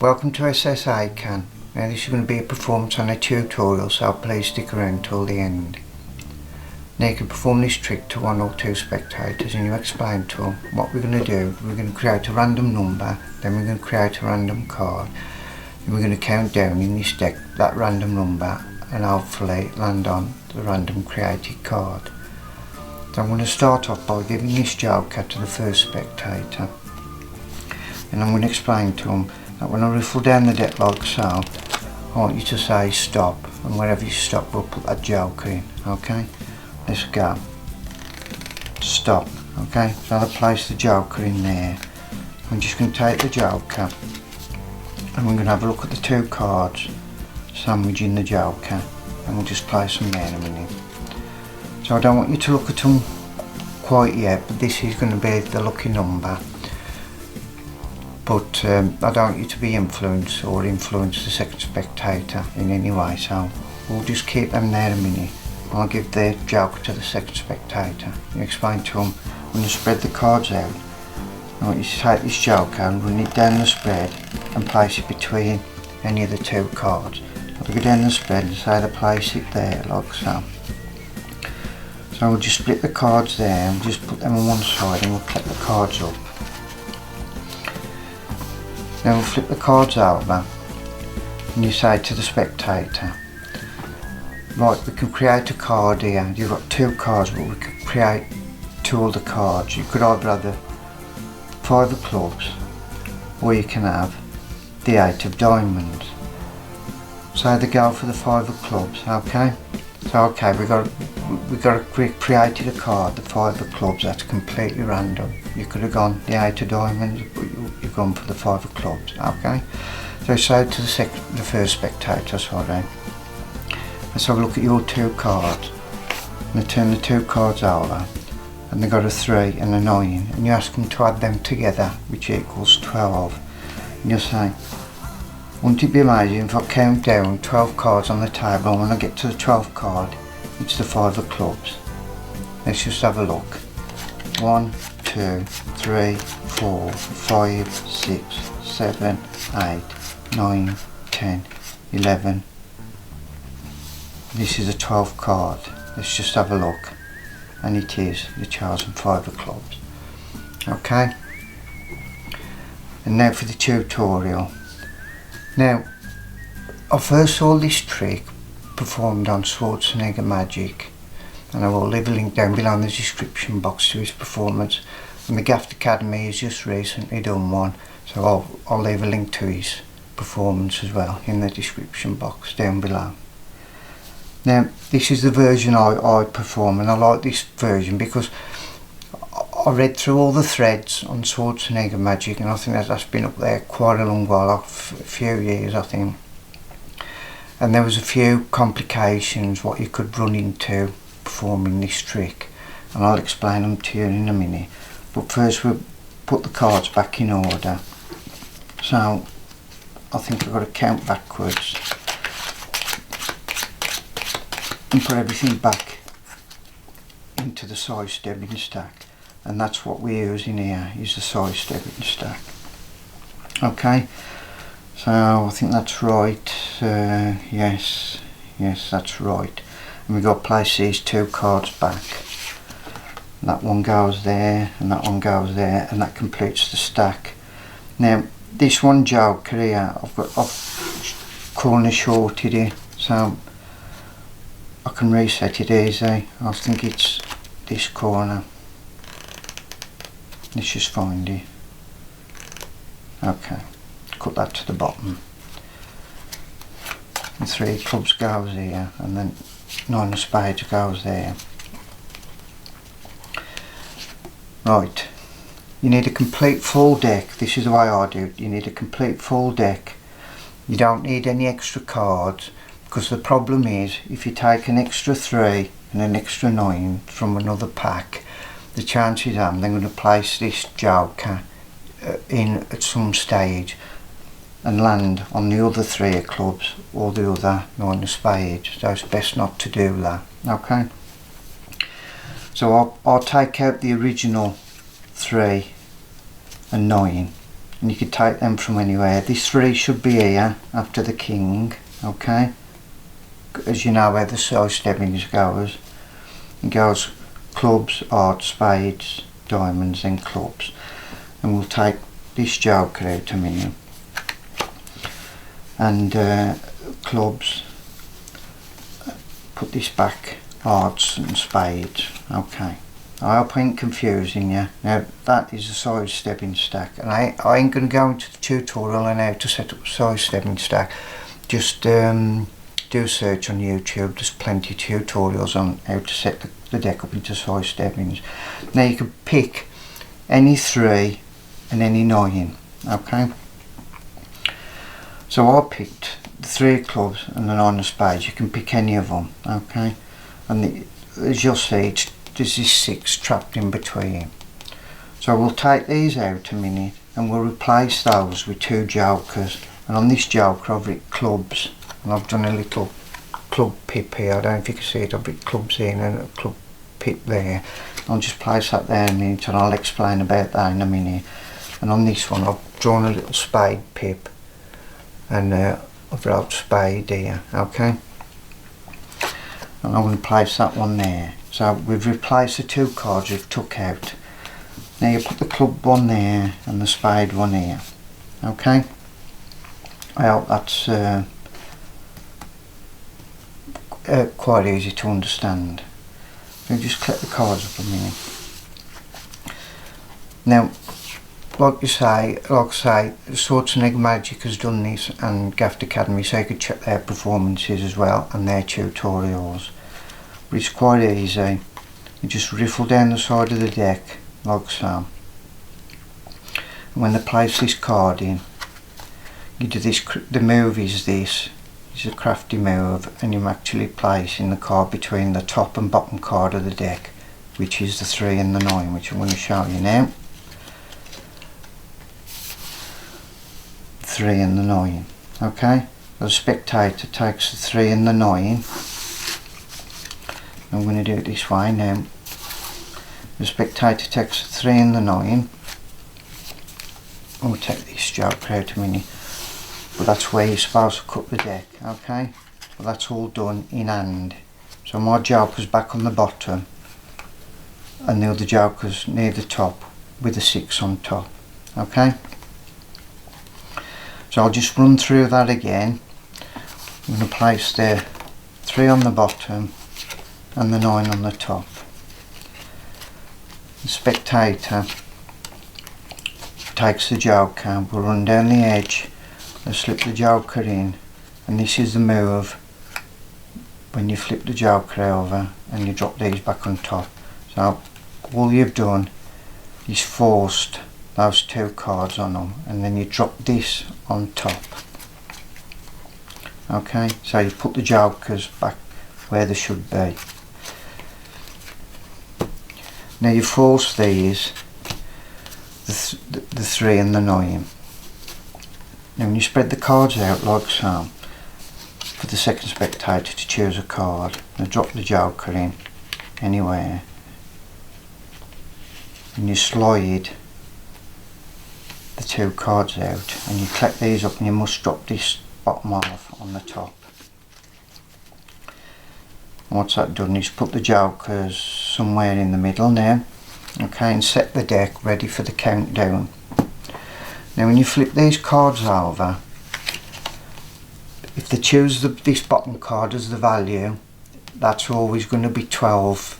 Welcome to A.C.A.A.N. Now this is going to be a performance on a tutorial, so please stick around till the end. Now you can perform this trick to one or two spectators and you explain to them what we're going to do. We're going to create a random number, then we're going to create a random card, and we're going to count down in this deck that random number and hopefully land on the random created card. So I'm going to start off by giving this joker to the first spectator, and I'm going to explain to them that when I riffle down the deck like so, I want you to say stop, and wherever you stop we'll put that joker in. Okay, let's go. Stop. Okay, so I'll place the joker in there. I'm just going to take the joker and we're going to have a look at the two cards sandwiching the joker, and we'll just place them there in a minute. So I don't want you to look at them quite yet, but this is going to be the lucky number. But I don't want you to be influenced or influence the second spectator in any way, so we'll just keep them there a minute. I'll give the joker to the second spectator. You explain to them, when you spread the cards out, I want you to take this joker and run it down the spread and place it between any of the two cards. I'll go down the spread and say to place it there like so. So we'll just split the cards there and just put them on one side and we'll flip the cards up. Then we'll flip the cards over and you say to the spectator, right, we can create a card here. You've got two cards, but we can create two other cards. You could either have the 5 of clubs or you can have the 8 of diamonds. So they go for the 5 of clubs, okay? So okay, we got created a card, the 5 of clubs, that's completely random. You could have gone the 8 of diamonds, but you've gone for the 5 of clubs, okay? So say to the first spectator, sorry, let's have a look at your two cards. And they turn the two cards over, and they've got a 3 and a 9, and you ask them to add them together, which equals 12. And you'll say, wouldn't it be amazing if I count down 12 cards on the table, and when I get to the 12th card, it's the 5 of clubs. Let's just have a look. 1, 2, 3, 4, 5, 6, 7, 8, 9, 10, 11. This is a 12th card. Let's just have a look. And it is the chosen 5 of clubs. Okay? And now for the tutorial. Now, I first saw this trick performed on Schwarzeneggermagic, and I will leave a link down below in the description box to his performance. And the Gaffed Academy has just recently done one, so I'll leave a link to his performance as well in the description box down below. Now, this is the version I perform, and I like this version because I read through all the threads on Schwarzeneggermagic, and I think that's been up there quite a long while, like a few years I think. And there was a few complications what you could run into performing this trick, and I'll explain them to you in a minute. But first we'll put the cards back in order. So I think I've got to count backwards and put everything back into the size Stebbins stack, and that's what we're using here, is the size Stebbins stack. Okay, so I think that's right. Yes, that's right. And we've got to place these two cards back. That one goes there and that one goes there, and that completes the stack. Now this one joker here, I've corner shorted it, so I can reset it easy. I think it's this corner. Let's just find it. Okay, cut that to the bottom. The 3 of clubs goes here, and then 9 of spades goes there. Right, you need a complete full deck. This is the way I do it. You need a complete full deck. You don't need any extra cards, because the problem is if you take an extra 3 and an extra 9 from another pack, the chances are they're going to place this joker in at some stage and land on the other 3 of clubs or the other 9 of spades, so it's best not to do that. Okay, so I'll take out the original 3 and 9 and you could take them from anywhere. These three should be here after the king, okay? As you know where the size Stebbins goes. It goes clubs, hearts, spades, diamonds, then clubs. And we'll take this joker out a minute. And clubs, put this back, hearts and spades, okay. I hope I ain't confusing you. Now that is a size Stebbins stack, and I ain't going to go into the tutorial on how to set up a size Stebbins stack. Just do a search on YouTube, there's plenty of tutorials on how to set the deck up into size Stebbins. Now you can pick any 3 and any 9, okay. So I picked the 3 clubs and the 9 of spades. You can pick any of them, okay. And as you'll see, there's this 6 trapped in between. So we'll take these out a minute and we'll replace those with 2 jokers. And on this joker I've written clubs, and I've done a little club pip here. I don't know if you can see it. I've written clubs here and a club pip there. I'll just place that there in a minute and I'll explain about that in a minute. And on this one I've drawn a little spade pip, and I've wrote spade here, okay. And I'm going to place that one there. So we've replaced the 2 cards we've took out. Now you put the club one there and the spade one here, okay. I hope that's quite easy to understand. So just click the cards up a minute. Now, like I say, schwarzeneggermagic has done this, and Gaffed Academy, so you could check their performances as well and their tutorials. But it's quite easy. You just riffle down the side of the deck like so. And when they place this card in, you do this. The move is this. It's a crafty move, and you're actually placing the card between the top and bottom card of the deck, which is the 3 and the 9, which I'm going to show you now. 3 and the 9, okay. The spectator takes the 3 and the 9. I'm going to do it this way now. The spectator takes the 3 and the 9. I'll take this joker out a minute. But that's where you're supposed to cut the deck, okay. But that's all done in hand. So my joker's back on the bottom, and the other joker's near the top with the 6 on top, okay. So I'll just run through that again. I'm going to place the 3 on the bottom and the 9 on the top. The spectator takes the joker, will run down the edge and slip the joker in, and this is the move when you flip the joker over and you drop these back on top. So all you've done is forced those 2 cards on them, and then you drop this on top, okay. So you put the jokers back where they should be. Now you force these, the 3 and the 9. Now when you spread the cards out like so, for the second spectator to choose a card, and drop the joker in anywhere, and you slide the 2 cards out, and you collect these up, and you must drop this bottom half on the top. And once that's done, is put the jokers somewhere in the middle now, okay, and set the deck ready for the countdown. Now when you flip these cards over, if they choose this bottom card as the value, that's always going to be 12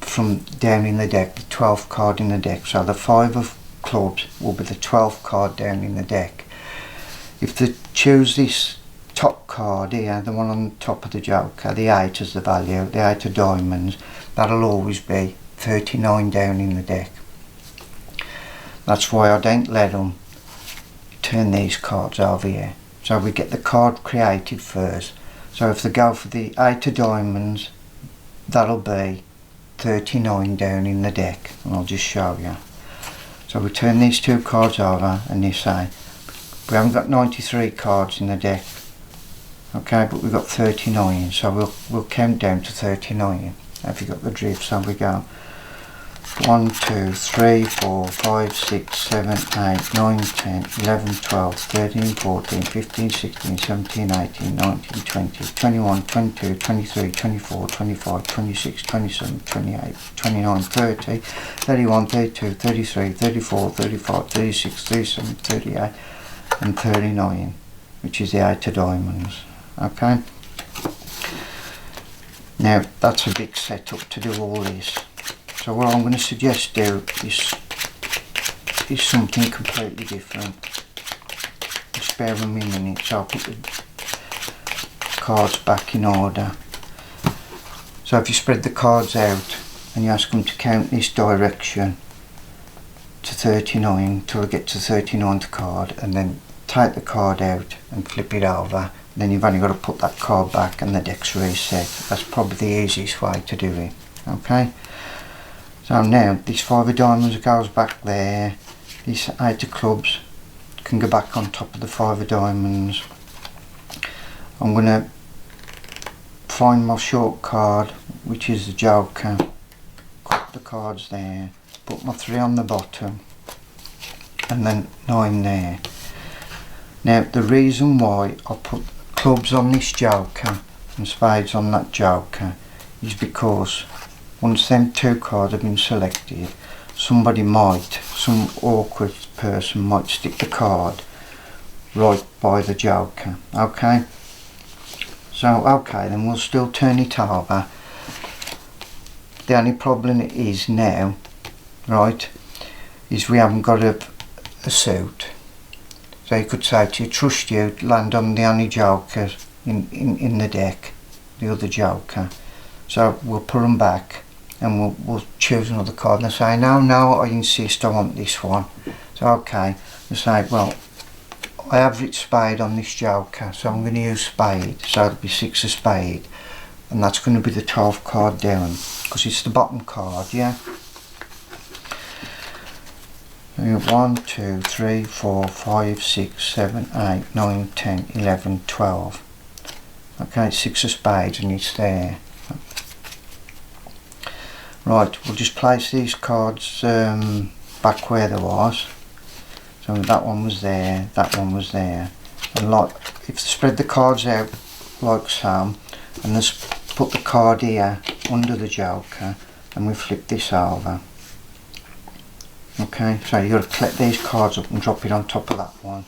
from down in the deck, the 12th card in the deck. So the 5 of clubs will be the 12th card down in the deck. If they choose this top card here, the one on top of the joker, the 8 as the value, the 8 of diamonds, that'll always be 39 down in the deck. That's why I don't let them turn these cards over here. So we get the card created first. So if they go for the 8 of diamonds, that'll be 39 down in the deck, and I'll just show you. So we turn these 2 cards over, and you say we haven't got 93 cards in the deck, okay, but we've got 39, so we'll count down to 39. Have you got the drift? So we go 1, 2, 3, 4, 5, 6, 7, 8, 9, 10, 11, 12, 13, 14, 15, 16, 17, 18, 19, 20, 21, 22, 23, 24, 25, 26, 27, 28, 29, 30, 31, 32, 33, 34, 35, 36, 37, 38 and 39, which is the 8 of diamonds. Okay, now that's a big setup to do all this. So what I'm going to suggest do is something completely different. Just bear with me a minute, so I'll put the cards back in order. So if you spread the cards out and you ask them to count this direction to 39 till they get to 39th card, and then take the card out and flip it over, then you've only got to put that card back and the deck's reset. That's probably the easiest way to do it. Okay. So now this 5 of diamonds goes back there, this 8 of clubs can go back on top of the 5 of diamonds. I'm going to find my short card, which is the joker, cut the cards there, put my 3 on the bottom and then 9 there. Now the reason why I put clubs on this joker and spades on that joker is because once them 2 cards have been selected, somebody might, some awkward person might stick the card right by the joker. Okay, so okay, then we'll still turn it over. The only problem is now, right, is we haven't got a suit. So you could say to you, trust you, land on the only joker in the deck, the other joker. So we'll put them back and we'll choose another card and say, no, I insist, I want this one. So okay, we say, well, I have writ spade on this joker, so I'm going to use spade, so it'll be 6 of spade, and that's going to be the 12th card down, because it's the bottom card, yeah? 1, 2, 3, 4, 5, 6, 7, 8, 9, 10, 11, 12. Okay, 6 of spades and it's there. Right, we'll just place these cards back where there was. So that one was there, that one was there. And like, if you spread the cards out like so, and just put the card here under the joker, and we flip this over. Okay, so you've got to collect these cards up and drop it on top of that one.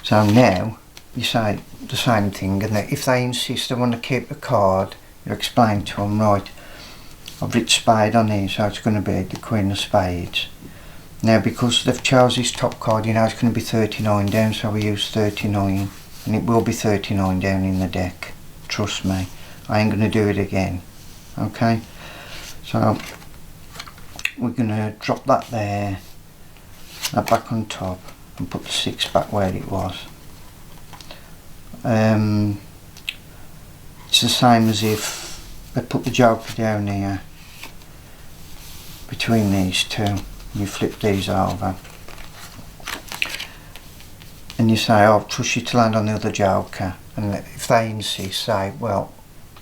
So now you say the same thing, and if they insist they want to keep the card, you explain to them, right, I've writ spade on here, so it's going to be the Queen of Spades. Now because they've chose this top card, you know it's going to be 39 down, so we use 39, and it will be 39 down in the deck, trust me, I ain't going to do it again. Okay, so we're going to drop that there, that back on top, and put the 6 back where it was. It's the same as if I put the joker down here between these two, and you flip these over and you say, I'll trust you to land on the other joker, and if they insist, say, well,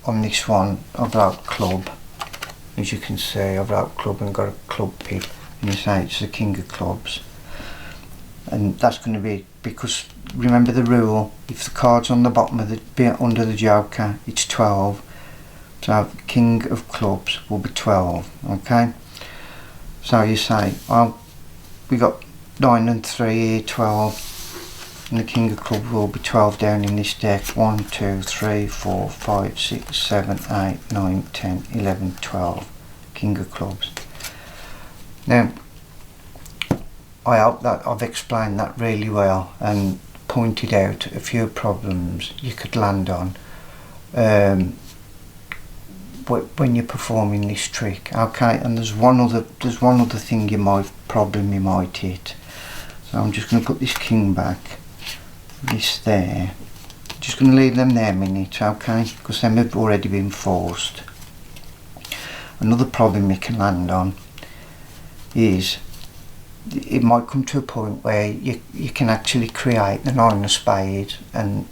on this one I've wrote club, as you can see I've wrote club and got a club pip, and you say it's the king of clubs, and that's going to be, because remember the rule, if the card's on the bottom of the bit under the joker, it's 12, so king of clubs will be 12. Okay, so you say, well, we got 9 and 3 here, 12, and the king of clubs will be 12 down in this deck. 1, 2, 3, 4, 5, 6, 7, 8, 9, 10, 11, 12, king of clubs. Now I hope that I've explained that really well and pointed out a few problems you could land on when you're performing this trick. Okay, and there's one other thing you might hit. So I'm just going to put this king back, this there, just going to leave them there a minute, okay, because them have already been forced. Another problem you can land on is it might come to a point where you can actually create the 9 of spades and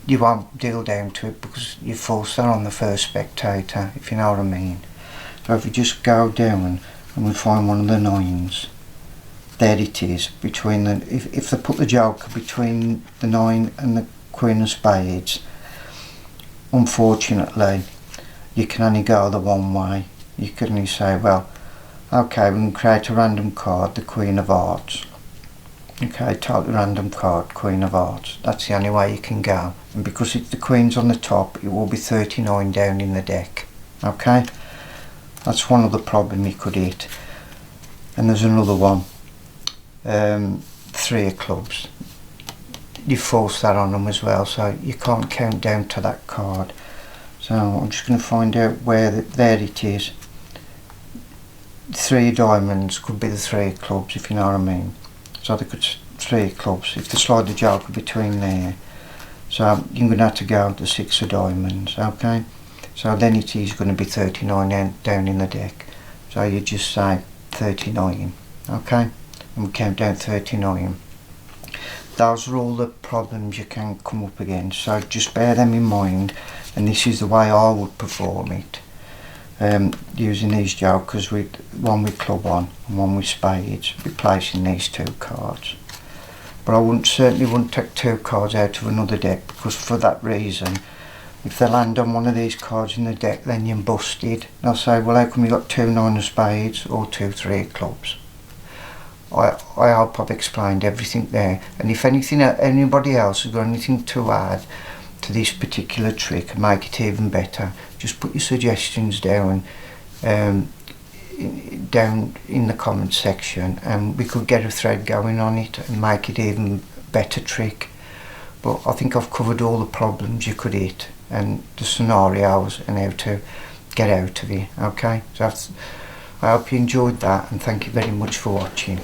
you won't deal down to it because you force that on the first spectator, if you know what I mean. So if you just go down and we find one of the 9s, there it is, between the, if they put the joker between the 9 and the Queen of Spades, unfortunately you can only go the one way. You can only say, well, okay, we can create a random card, the Queen of Hearts. Okay, totally random card, Queen of Hearts. That's the only way you can go. And because it's the Queen's on the top, it will be 39 down in the deck. Okay? That's one of the problem you could hit. And there's another one. 3 of clubs. You force that on them as well, so you can't count down to that card. So I'm just going to find out where there it is. 3 diamonds could be the 3 clubs, if you know what I mean. So they could 3 clubs if they slide the joker between there. So you're going to have to go to 6 of diamonds. Okay. So then it is going to be 39 down in the deck. So you just say 39. Okay. And we count down 39. Those are all the problems you can come up against, so just bear them in mind, and this is the way I would perform it, using these jokers, with one with club on and one with spades, replacing these 2 cards. But I certainly wouldn't take 2 cards out of another deck, because for that reason, if they land on one of these cards in the deck, then you're busted. They'll say, well, how come you got 2 9 of spades or 2 3 of clubs? I hope I've explained everything there, and if anything, anybody else has got anything to add to this particular trick and make it even better, just put your suggestions down down in the comment section, and we could get a thread going on it and make it even better trick. But I think I've covered all the problems you could hit and the scenarios and how to get out of it. Okay, so I hope you enjoyed that, and thank you very much for watching.